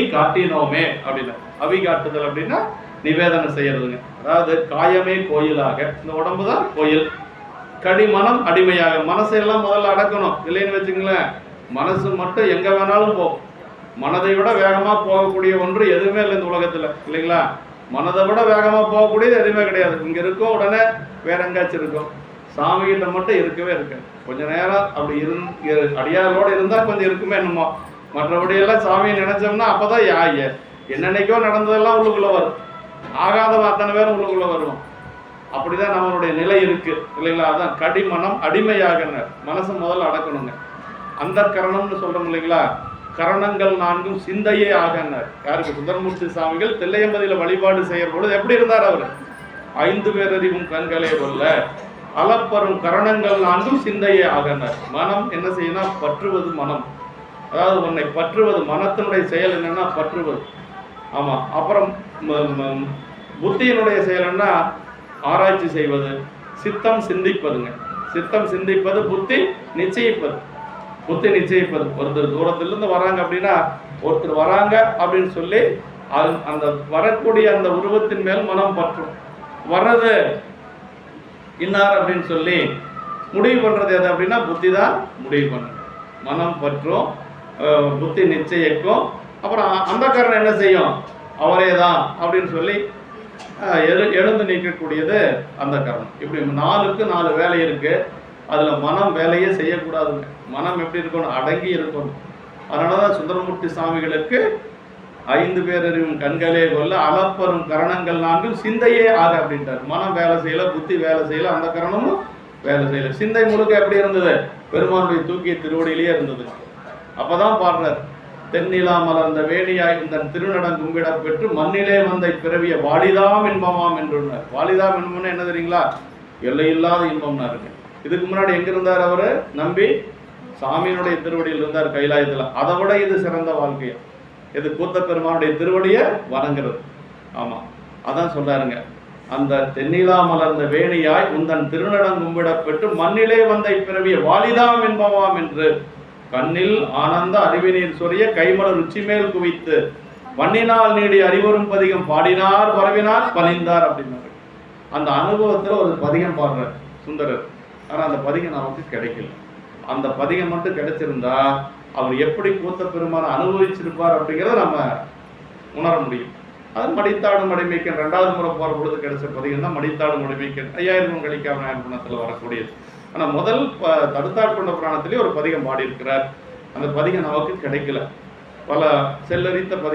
காட்டினோமே அப்படின்னு. அவி காட்டுதல் அப்படின்னா நிவேதனம் செய்யறதுங்க. அதாவது காயமே கோயிலாக, இந்த உடம்பு தான் கோயில். கடிமனம் அடிமையாக, மனசையெல்லாம் முதல்ல அடக்கணும். இல்லைன்னு வச்சுங்களேன், மனசு மட்டும் எங்க வேணாலும் போகும். மனதை விட வேகமா போகக்கூடிய ஒன்று எதுவுமே இல்லை இந்த உலகத்துல, இல்லைங்களா? மனதை விட வேகமா போகக்கூடியது எதுவுமே கிடையாது. இங்க இருக்கும், உடனே வேற எங்காச்சும் இருக்கும். சாமி கிட்ட மட்டும் இருக்கவே இருக்கு. கொஞ்ச நேரம் அப்படி அடியாரோட இருந்தா கொஞ்சம் இருக்குமே என்னமோ. மற்றபடி எல்லாம் சாமியை நினைச்சோம்னா அப்பதான் என்னன்னைக்கோ நடந்ததெல்லாம் உள்ளுக்குள்ள வரும். ஆகாதவன் அத்தனை பேரும் உள்ளுக்குள்ள வருவோம். அப்படிதான் நம்மளுடைய நிலை இருக்கு, இல்லைங்களா? அதான் கடிமனம் அடிமையாக, மனசு முதல்ல அடக்கணுங்க. அந்த கரணம்னு சொல்றோம் இல்லைங்களா? கரணங்கள் நான்கும் சிந்தையே ஆகனர். யாருக்கு? சுந்தரமூர்த்தி சாமிகள் தில்லையம்பதியில வழிபாடு செய்யற பொழுது எப்படி இருந்தார் அவர்? 5 பேரறிவும் கண்களே கொல்ல அளப்பரும் கரணங்கள் நான்கும் சிந்தையே ஆகனர். மனம் என்ன செய்யணும்? பற்றுவது மனம். அதாவது உன்னை பற்றுவது, மனத்தினுடைய செயல் என்னன்னா பற்றுவது. ஆமா. அப்புறம் புத்தியினுடைய செயல் என்ன? ஆராய்ச்சி செய்வது. சித்தம் சிந்திப்பதுங்க. சித்தம் சிந்திப்பது, புத்தி நிச்சயிப்பது. புத்தி நிச்சயிப்பது. ஒருத்தர் தூரத்திலிருந்து வராங்க அப்படின்னா, ஒருத்தர் வராங்க அப்படின்னு சொல்லி அந்த வரக்கூடிய அந்த உருவத்தின் மேல் மனம் பற்றும். வர்றது இன்னார் அப்படின்னு சொல்லி முடிவு பண்றது எது அப்படின்னா புத்தி தான் முடிவு பண்ணுது. மனம் பற்றும், புத்தி நிச்சயிக்கும். அப்புறம் அந்த காரணம் என்ன செய்யும்? அவரே தான் அப்படின்னு சொல்லி எழுந்து நீக்கக்கூடியது அந்த காரணம். இப்படி 4க்கு 4 வேலை இருக்கு. அதுல மனம் வேலையே செய்யக்கூடாதுங்க. மனம் எப்படி இருக்கணும்? அடங்கி இருக்கணும். அதனாலதான் சுந்தரமூர்த்தி சாமிகளுக்கு 5 பேரறிவும் கண்களே கொல்ல அளப்பரும் கரணங்கள் நான்கும் சிந்தையே ஆக அப்படின்ட்டார். மனம் வேலை செய்யல, புத்தி வேலை செய்யல, அந்த கரணமும் வேலை செய்யல. சிந்தை முழுக்க எப்படி இருந்தது? பெருமானுடைய தூக்கிய திருவடியிலேயே இருந்தது. அப்பதான் பாடுறார், தென்னிலா மலர்ந்த வேணியாய் இந்த திருநடம் கும்பிட பெற்று மண்ணிலே வந்த பிறவிய வாலிதாம் இன்பமாம் என்றுள்ளார். வாலிதாம் இன்பம்னு என்ன தெரியுங்களா? எல்லையில்லாத இன்பம்னா இருக்கு. இதுக்கு முன்னாடி எங்க இருந்தார் அவரு? நம்பி சாமியினுடைய திருவடியில் இருந்தார் கைலாயத்துல. அதை விட இது சிறந்த வாழ்க்கை. இது கூத்த பெருமானுடைய திருவடியை வணங்குறது. ஆமா, அதான் சொல்றாருங்க. அந்த தென்னிலா மலர்ந்த வேணியாய் உந்தன் திருநடம் கும்பிட பெற்று மண்ணிலே வந்த பிறவிய வாலிதாம் இன்பமாம் என்று கண்ணில் ஆனந்த அறிவினீர் சொரிய கைமலர் உச்சி மேல் குவித்து மண்ணினால் நீடி அறிவரும் பதிகம் பாடினார் பரவினார் பணிந்தார் அப்படின்னாரு. அந்த அனுபவத்துல ஒரு பதிகம் பாடுறார் சுந்தரர். ஆனா அந்த பதிகம் நமக்கு கிடைக்கல. அந்த பதிகம் மட்டும் கிடைச்சிருந்தா அவர் எப்படி கூத்த பெருமான அனுபவிச்சிருப்பார் அப்படிங்கிறத நம்ம உணர முடியும். அது மடித்தாடு மடிமைக்கன் 2வது முறை போற பொழுது கிடைச்ச பதிகம் தான் மடித்தாடு மடிமைக்கன் 5000 கழிக்காம புராணத்துல வரக்கூடியது. ஆனா முதல் தடுத்தாட்கொண்ட புராணத்திலேயே ஒரு பதிகம் பாடி இருக்கிறார். அந்த பதிகம் நமக்கு கிடைக்கல. பல செல்லரித்த பதிகம்